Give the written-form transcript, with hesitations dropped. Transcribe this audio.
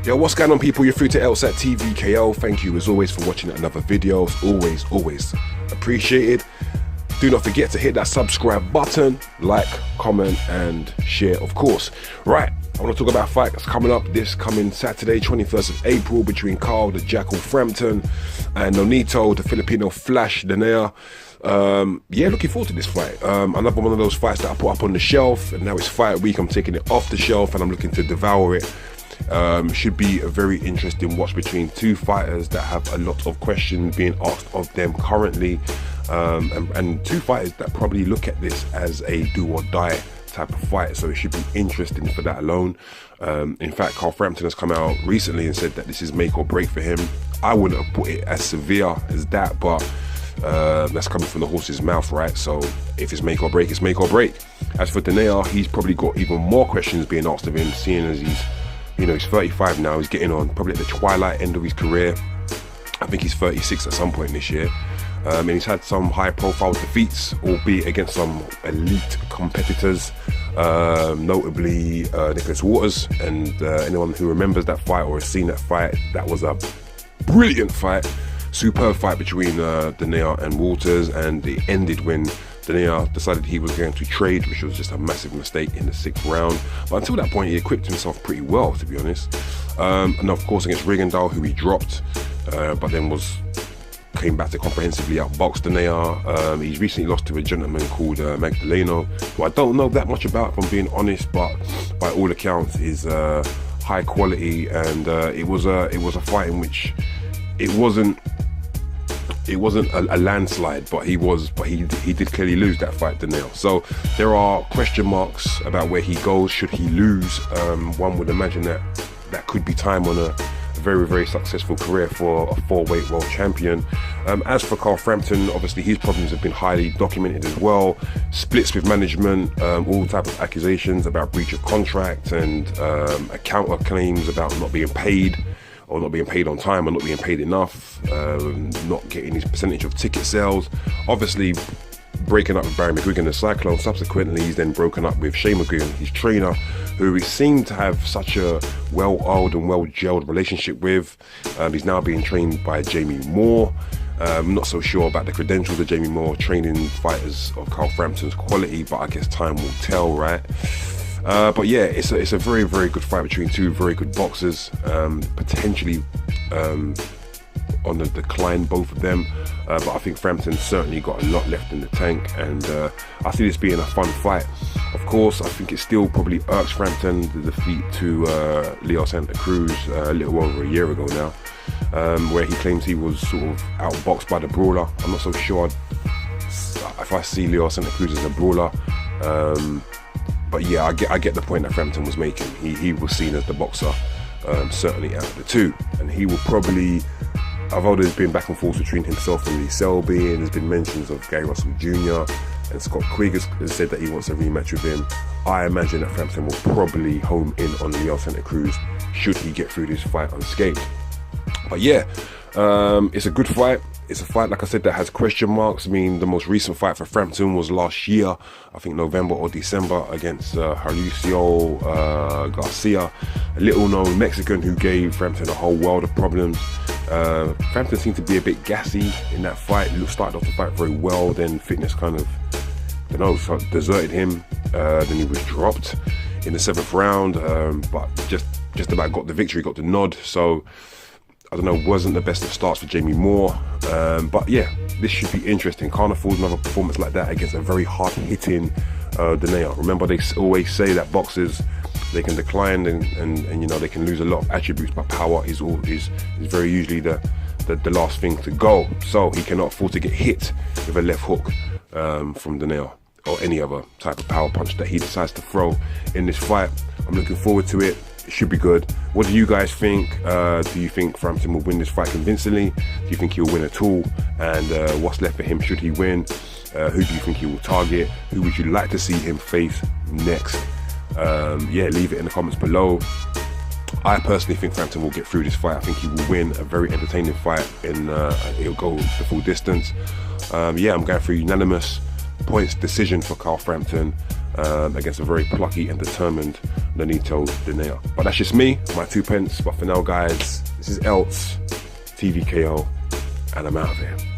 Yo, what's going on, people? You're through to else at TvKO. Thank you as always for watching another video. It's always appreciated. Do not forget to hit that subscribe button, like, comment and share, of course. Right, I want to talk about a fight that's coming up this coming Saturday, 21st of April, between Carl the Jackal Frampton and Nonito, the Filipino Flash Donaire. Yeah, looking forward to this fight. Another one of those fights that I put up on the shelf, and now it's fight week. I'm taking it off the shelf and I'm looking to devour it. Should be a very interesting watch between two fighters that have a lot of questions being asked of them currently, and two fighters that probably look at this as a do or die type of fight, so it should be interesting for that alone. In fact, Carl Frampton has come out recently and said that this is make or break for him. I wouldn't have put it as severe as that, but that's coming from the horse's mouth, right? So if it's make or break, it's make or break. As for Donaire, he's probably got even more questions being asked of him, seeing as he's 35 now. He's getting on probably at the twilight end of his career. I think he's 36 at some point this year, and he's had some high profile defeats, albeit against some elite competitors, notably Nicholas Waters. And anyone who remembers that fight or has seen that fight, that was a brilliant fight, superb fight between Donaire and Waters, and it ended when Donaire decided he was going to trade, which was just a massive mistake in the 6th round. But until that point, he equipped himself pretty well, to be honest. And of course against Rigondeaux, who he dropped, but then came back to comprehensively outbox Donaire. He's recently lost to a gentleman called Magdaleno, who I don't know that much about, if I'm being honest, but by all accounts is high quality, and it was a fight in which it wasn't a landslide, but he did clearly lose that fight, Donaire. So there are question marks about where he goes should he lose. One would imagine that could be time on a very, very successful career for a 4-weight world champion. As for Carl Frampton, obviously his problems have been highly documented as well. Splits with management, all types of accusations about breach of contract, and counter claims about not being paid, or not being paid on time, or not being paid enough, not getting his percentage of ticket sales. Obviously breaking up with Barry McGuigan, the Cyclone. Subsequently, he's then broken up with Shane McGuigan, his trainer, who he seemed to have such a well-oiled and well-gelled relationship with. He's now being trained by Jamie Moore. I'm not so sure about the credentials of Jamie Moore training fighters of Carl Frampton's quality, but I guess time will tell, right? But yeah, it's a very, very good fight between two very good boxers, potentially on the decline, both of them, but I think Frampton's certainly got a lot left in the tank, and I see this being a fun fight. Of course, I think it still probably irks Frampton, the defeat to Leo Santa Cruz a little over a year ago now, where he claims he was sort of outboxed by the brawler. I'm not so sure if I see Leo Santa Cruz as a brawler, but yeah, I get the point that Frampton was making. He was seen as the boxer, certainly out of the two, and he will probably, although there's been back and forth between himself and Lee Selby, and there's been mentions of Gary Russell Jr., and Scott Quigg has said that he wants a rematch with him, I imagine that Frampton will probably home in on Leo Santa Cruz should he get through this fight unscathed. But yeah, it's a good fight. It's a fight, like I said, that has question marks. I mean, the most recent fight for Frampton was last year, I think November or December, against Mauricio Garcia, a little-known Mexican who gave Frampton a whole world of problems. Frampton seemed to be a bit gassy in that fight. He started off the fight very well, then fitness kind of, deserted him. Then he was dropped in the 7th round, but just about got the victory, got the nod. So I don't know, wasn't the best of starts for Jamie Moore, but yeah, this should be interesting. Can't afford another performance like that against a very hard-hitting Donaire. Remember, they always say that boxers, they can decline and they can lose a lot of attributes, but power is very usually the last thing to go. So he cannot afford to get hit with a left hook from Donaire, or any other type of power punch that he decides to throw in this fight. I'm looking forward to it. It should be good. What do you guys think? Do you think Frampton will win this fight convincingly? Do you think he'll win at all? And what's left for him should he win? Who do you think he will target? Who would you like to see him face next? Yeah, leave it in the comments below. I personally think Frampton will get through this fight. I think he will win a very entertaining fight, and he'll go the full distance. Yeah, I'm going for unanimous points decision for Carl Frampton. against a very plucky and determined Donaire. But that's just me, my 2 pence. But for now, guys, this is Elts, TvKO, and I'm out of here.